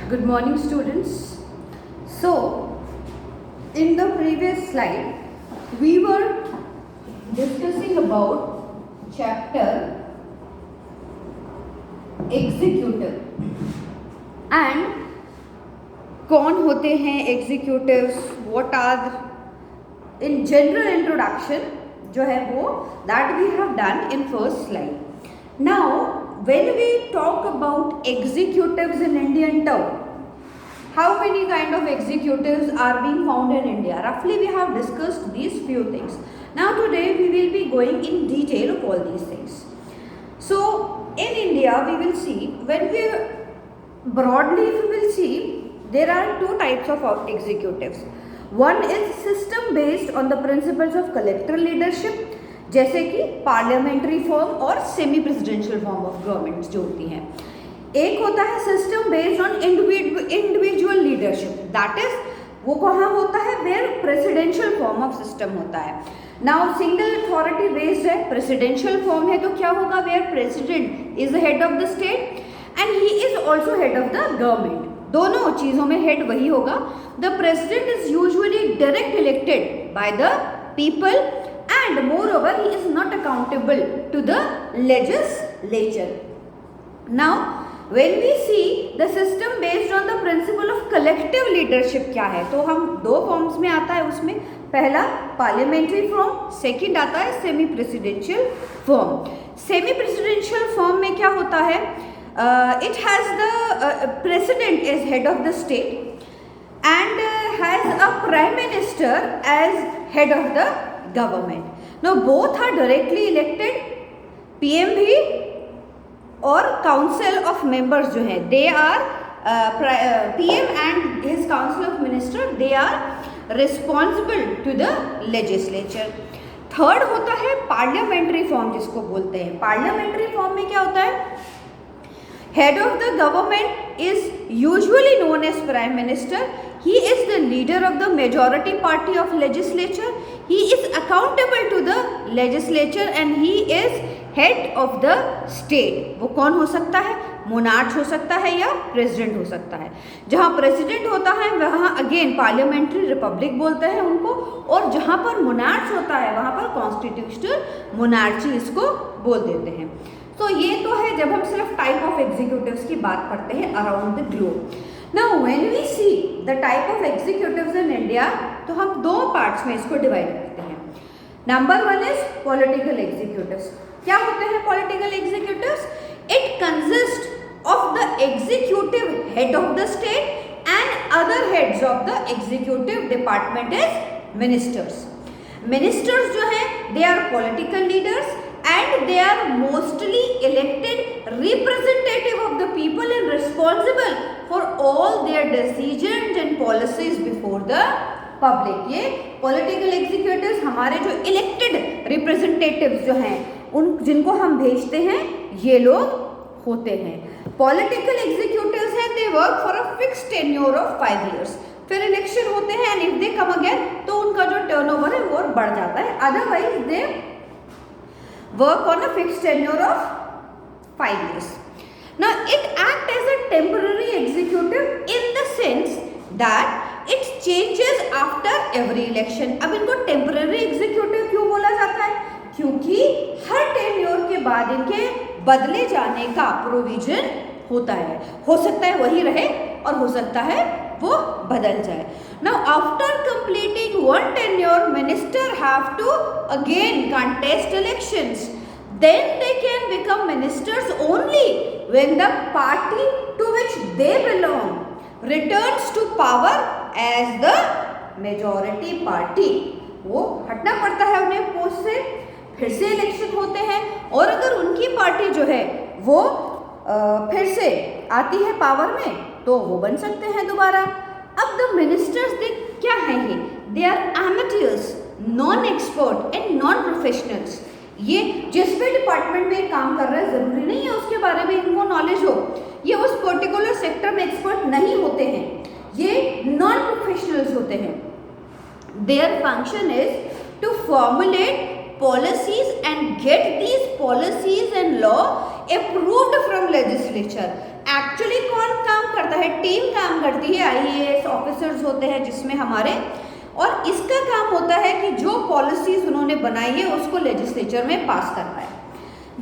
Good morning, students. So, in the previous slide, we were discussing about chapter executive and कौन होते हैं executives, what are in general introduction जो है वो that we have done in first slide. Now, when we talk about executives in Indian term, how many kind of executives are being found in India? Roughly we have discussed these few things. Now today we will be going in detail of all these things. So in India we will see, when we broadly if we will see, there are two types of executives. One is system based on the principles of collective leadership, जैसे कि parliamentary form और semi presidential form of government जो होती हैं. एक होता है system based on individual leadership, that is वो कहाँ होता है, where presidential form of system होता है. नाउ सिंगल अथॉरिटी बेस्ड है, प्रेसिडेंशियल फॉर्म है, तो क्या होगा, where president is the head of the state and he is also head of the government. दोनों चीजों में हेड वही होगा. The president is usually direct elected by the people and moreover he is not accountable to the legislature. Now when we see the system based on the principle of collective leadership क्या है, तो हम दो forms में आता है उसमें. पहला पार्लियामेंट्री फॉर्म, सेकंड आता है semi presidential form. Semi presidential form में क्या होता है, it has the president as head of the state and has a prime minister as head of the government. Now both are directly elected. PM भी और council of members जो है, they are PM and his council of minister, they are responsible to the legislature. Third होता है parliamentary form जिसको बोलते हैं. Parliamentary form में क्या होता है, head of the government is usually known as prime minister. He is the leader of the majority party of legislature. He is accountable to the legislature and he is head of the state. वो कौन हो सकता है, monarch हो सकता है या president हो सकता है. जहाँ प्रेसिडेंट होता है वहाँ अगेन पार्लियामेंट्री रिपब्लिक बोलते हैं उनको, और जहाँ पर मोनार्च होता है वहाँ पर कॉन्स्टिट्यूशनल मोनार्ची इसको बोल देते हैं. तो ये तो है जब हम सिर्फ टाइप ऑफ एग्जीक्यूटिव्स की बात करते हैं around the globe. Now when we see the type of executives in India, तो हम दो पार्ट्स में इसको डिवाइड करते हैं. Number one is political executives. क्या होते हैं political executives? It consist of the executive head of the state and other heads of the executive department is ministers. Ministers जो हैं they are political leaders and they are mostly elected representative of the people and responsible for all their decisions and policies before the public. ये political executives हमारे जो elected representatives जो हैं, उन जिनको हम भेजते हैं, ये लोग होते हैं. Political executives हैं, they work for a fixed tenure of 5 years. फिर इलेक्शन होते हैं and if they come again, तो उनका जो टर्नओवर है वो बढ़ जाता है. Otherwise they work on a fixed tenure of 5 years. Now it acts as a temporary executive in the sense that it changes after every election. अब इनको temporary executive क्यों बोला जाता है, क्योंकि हर tenure के बाद इनके बदले जाने का प्रोविजन होता है. हो सकता है वही रहे और हो सकता है वो बदल जाए. Now after completing one tenure, minister have to again contest elections. Then they can become ministers only when the party to which they belong returns to power as the majority party. वो हटना पड़ता है उन्हें post से, फिर से election होते हैं, और अगर उनकी पार्टी जो है वो फिर से आती है पावर में तो वो बन सकते हैं दोबारा. अब द मिनिस्टर्स दे क्या है, ये they are amateurs, non expert and non professionals. ये जिस भी डिपार्टमेंट में काम कर रहे हैं जरूरी नहीं है उसके बारे में इनको नॉलेज हो, ये उस पर्टिकुलर सेक्टर में एक्सपर्ट नहीं होते हैं, ये नॉन प्रोफेशनल्स होते हैं. Their function is to formulate policies and get these policies and law approved from legislature. Actually कौन कौन काम करता है? टीम काम करती है, IAS ऑफिसर्स होते हैं जिसमें हमारे, और इसका काम होता है कि जो पॉलिसीज उन्होंने बनाई है उसको लेजिस्लेचर में पास करना है।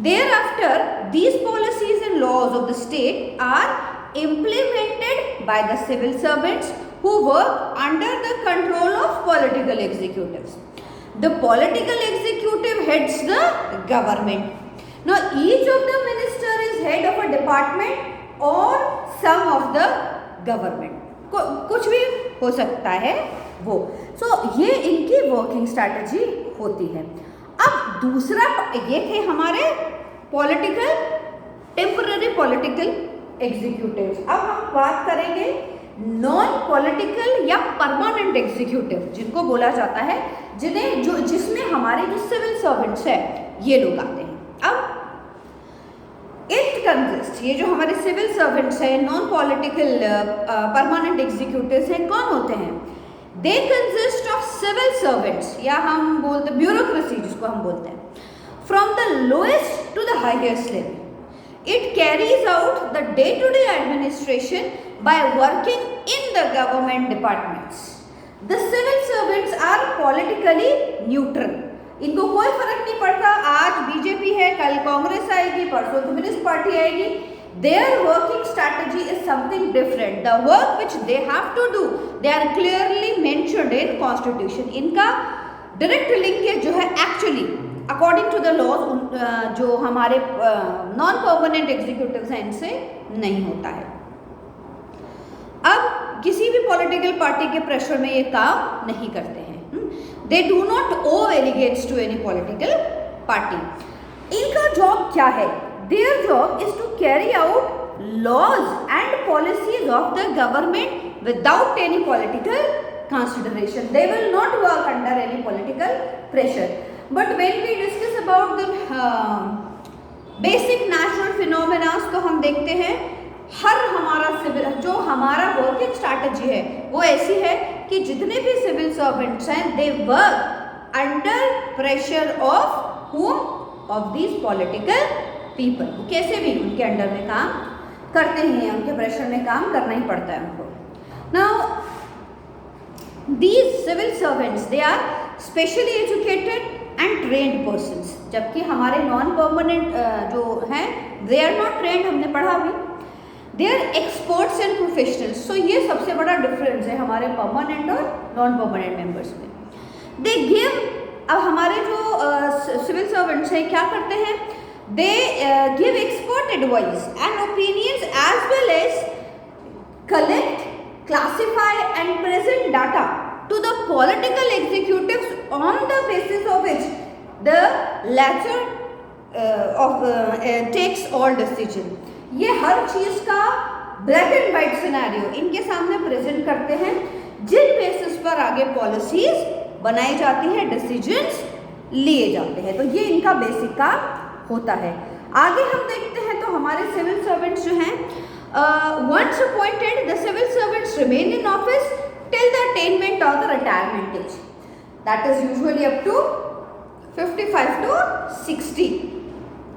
Thereafter, these policies and laws of the state are implemented by the civil servants who work under the control of political executives. The political executive heads the government. Now, each of the minister is head of a department or some of the government. कुछ भी हो सकता है वो। So, ये इनकी working strategy होती है। अब दूसरा, ये थे हमारे पॉलिटिकल, टेम्पररी पॉलिटिकल एग्जीक्यूटिव्स। अब हम बात करेंगे नॉन पॉलिटिकल या परमानेंट एग्जीक्यूटिव, जिनको बोला जाता है, जिसमें हमारे जो सिविल सर्वेंट्स है ये लोग आते हैं। अब इट कंसिस्ट, ये जो हमारे सिविल सर्वेंट्स हैं, नॉन पॉलिटिकल परमानेंट एग्जीक्यूटिव्स हैं, कौन होते हैं? They consist of civil servants, या हम बोलते ब्यूरोक्रेसी जिसको हम बोलते हैं, from the lowest to the highest level. It carries out the day-to-day administration by working in the government departments. The civil servants are politically neutral. इनको कोई फर्क नहीं पड़ता, आज बीजेपी है, कल कांग्रेस आएगी, परसों कम्युनिस्ट पार्टी आएगी. Their working strategy is something different. The work which they have to do, they are clearly mentioned in Constitution. इनका direct linkage जो है actually according to the laws जो हमारे non permanent executives हैं इनसे नहीं होता है. अब किसी भी पॉलिटिकल पार्टी के प्रेशर में ये काम नहीं करते हैं. They do not owe delegates to any political party. इनका जॉब क्या है? Their job is to carry out laws and policies of the government without any political consideration. They will not work under any political pressure. But when we discuss about the basic natural phenomena, तो हम देखते हैं हर हमारा civil जो हमारा working strategy है वो ऐसी है कि जितने भी सिविल सर्वेंट्स हैं they work under pressure of whom? Of these political people. कैसे भी उनके अंडर में काम करते हैं, उनके प्रेशर में काम करना ही पड़ता है उनको. Now these civil servants they are specially educated and trained persons, जबकि हमारे नॉन परमानेंट जो हैं दे आर नॉट ट्रेन्ड, हमने पढ़ा अभी. They are experts and professionals. So ये सबसे बड़ा डिफरेंस है हमारे परमानेंट और नॉन परमानेंट मेंबर्स में. दे गिव, अब हमारे जो सिविल सर्वेंट्स हैं क्या करते हैं? They give expert advice and opinions as well as collect, classify and present data to the political executives on the basis of which the latter takes all decision. ये हर चीज़ का black and white scenario इनके सामने present करते हैं, जिन basis पर आगे policies बनाई जाती है, डिसीजंस लिए जाते हैं. तो ये इनका बेसिक काम होता है. आगे हम देखते हैं तो हमारे सिविल सर्वेंट्स जो हैं, once appointed the civil servants remain in office till the attainment of the retirement age. That is usually up to 55 to 60.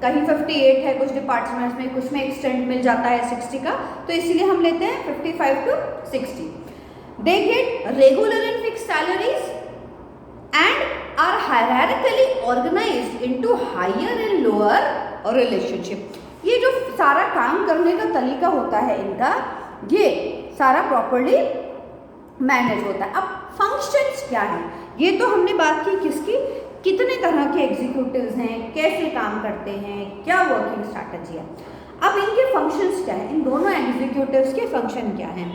कहीं 58 है कुछ डिपार्टमेंट्स में, कुछ में एक्सटेंड मिल जाता है 60 का, तो इसीलिए हम लेते हैं 55 to 60. They get regular and fix salaries and are hierarchically organized into higher and lower relationship. ये जो सारा काम करने का तरीका होता है इनका, ये सारा प्रॉपर्ली मैनेज होता है. अब फंक्शंस क्या हैं? ये तो हमने बात की किसकी, कितने तरह के एग्जीक्यूटिव्स हैं, कैसे काम करते हैं, क्या वर्किंग स्ट्रैटेजी है. अब इनके फंक्शंस क्या है? इन दोनों एग्जीक्यूटिव्स के फंक्शन क्या हैं?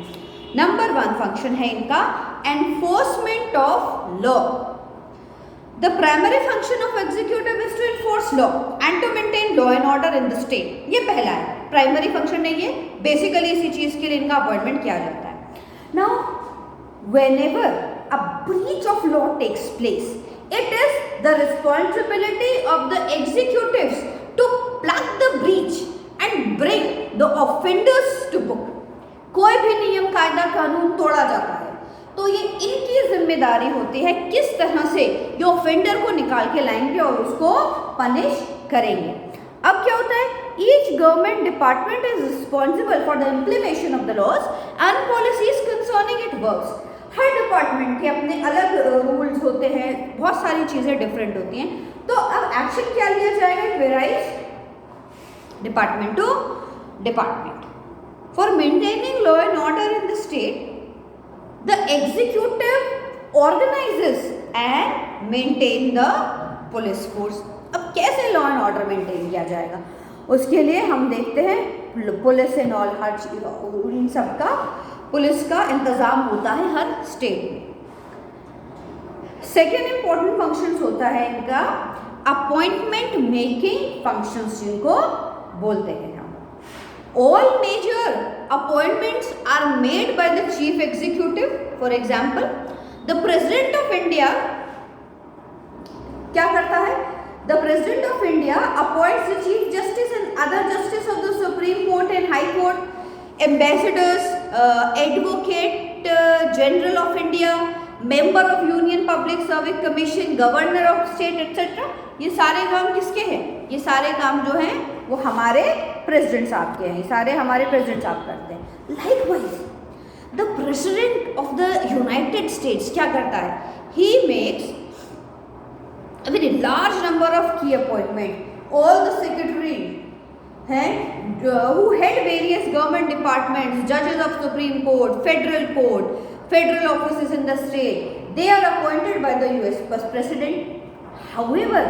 नंबर 1 फंक्शन है इनका enforcement of law. The primary function of executive is to enforce law and to maintain law and order in the state. ये पहला है, प्राइमरी फंक्शन है ये. बेसिकली इसी चीज़ के लिए इनका अपॉइंटमेंट किया जाता है. Now, whenever a breach of law takes place, it is the responsibility of the executives to plug the breach and bring the offenders to book. कोई भी नियम कायदा कानून तोड़ा जाता है तो ये इनकी जिम्मेदारी होती है किस तरह से ये ऑफेंडर को निकाल के लाएंगे और उसको पनिश करेंगे. अब क्या होता है, each government department is responsible for the implementation of the laws and policies concerning its works. Her department के अपने अलग रूल्स होते हैं, बहुत सारी चीज़ें डिफरेंट होती हैं. तो अब एक्शन क्या लिया जाएगा? It varies department to department. For maintaining law and order in the state, the executive organizes and maintain the police force. अब कैसे लॉ एंड ऑर्डर मेंटेन किया जाएगा, उसके लिए हम देखते हैं पुलिस एंड ऑल, हर इन सब का पुलिस का इंतज़ाम होता है हर स्टेट में. सेकेंड इंपॉर्टेंट फंक्शंस होता है इनका अपॉइंटमेंट मेकिंग फंक्शंस, जिनको बोलते हैं हम. All major appointments are made by the chief executive. For example, the president of India क्या करता है? The President of India appoints the Chief Justice and other Justice of the Supreme Court and High Court, ambassadors, Advocate General of India, Member of Union Public Service Commission, Governor of State, etc. ये सारे काम किसके हैं? ये सारे काम जो हैं वो हमारे प्रेसिडेंट साहब के हैं, ये सारे हमारे प्रेसिडेंट साहब करते हैं. Likewise, the President of the United States क्या करता है? He makes a very large number of key appointment. All the secretaries who head various government departments, judges of Supreme Court, federal offices in the state, they are appointed by the US President. However,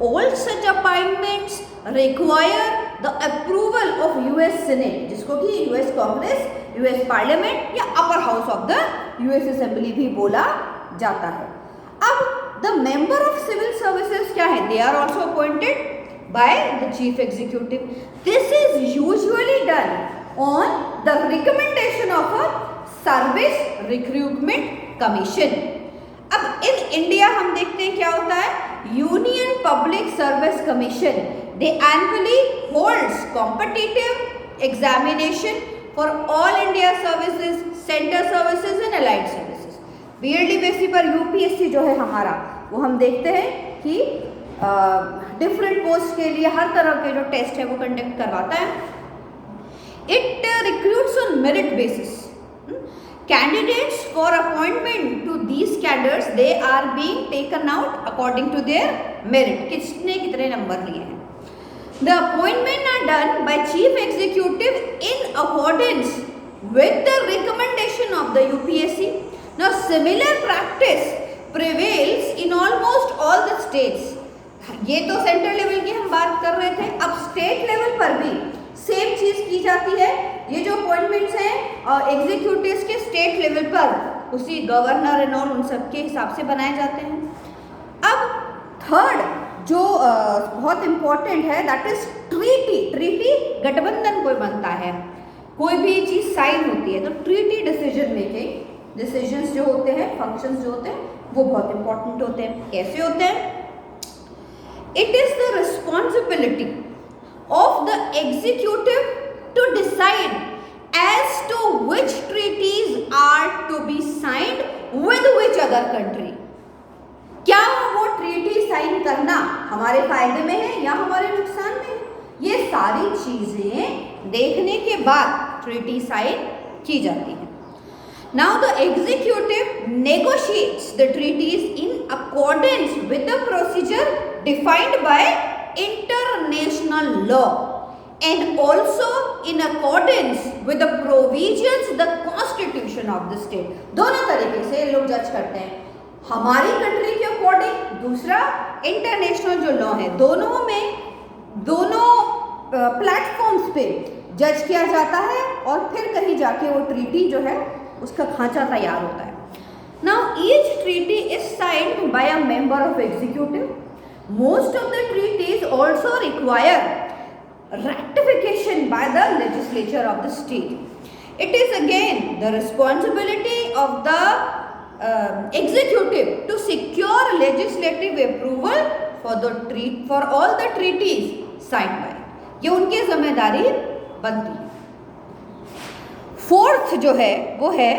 all such appointments require the approval of US Senate, जिसको कि US Congress, US Parliament या Upper House of the US Assembly भी बोला जाता है. अब the member of civil services क्या है? They are also appointed by the chief executive. This is usually done on the recommendation of a service recruitment commission. अब in India हम देखते हैं क्या होता है? Union Public Service Commission. They annually holds competitive examination for all India services, center services and allied services. BLD basis पर UPSC जो है हमारा, वो हम देखते हैं कि डिफरेंट पोस्ट के लिए हर तरह के जो टेस्ट है वो कंडक्ट करवाता है. It recruits on merit basis. Candidates for appointment to these cadres, they are being taken out according to their merit, किसने कितने नंबर लिए हैं. The appointment are done by chief executive in accordance with the recommendation of the UPSC. Now similar practice prevails in almost all the states. ये तो central level की हम बात कर रहे थे. अब स्टेट लेवल पर भी सेम चीज़ की जाती है. ये जो अपॉइंटमेंट्स हैं एग्जीक्यूटिव्स के स्टेट लेवल पर उसी गवर्नर एंड ऑल उन सब के हिसाब से बनाए जाते हैं. अब थर्ड जो बहुत इम्पोर्टेंट है, दैट इज ट्रीटी. ट्रीटी गठबंधन कोई बनता है, कोई भी चीज़ साइन होती है, तो ट्रीटी डिसीजन मेकिंग, डिसीजंस जो होते हैं, फंक्शंस जो होते हैं, वो बहुत इंपॉर्टेंट होते हैं. कैसे होते हैं? It is the responsibility of the executive to decide as to which treaties are to be signed with which other country. क्या वो ट्रीटी साइन करना हमारे फायदे में है या हमारे नुकसान में है? ये सारी चीजें देखने के बाद ट्रीटी साइन की जाती है. Now the executive negotiates the treaties in accordance with the procedure defined by international law and also in accordance with the provisions the constitution of the state. दोनों तरीके से लोग जज करते हैं. हमारी कंट्री के अकॉर्डिंग, दूसरा इंटरनेशनल जो लॉ है, दोनों में दोनों प्लेटफॉर्म्स पे जज किया जाता है और फिर कहीं जाके वो ट्रीटी जो है उसका खांचा तैयार होता है. Now each treaty is signed by a member of executive. Most of the treaties also require ratification by the legislature of the state. It is again the responsibility of the executive to secure legislative approval for all the treaties signed by. ये उनकी जिम्मेदारी बनती है. Fourth जो है वो है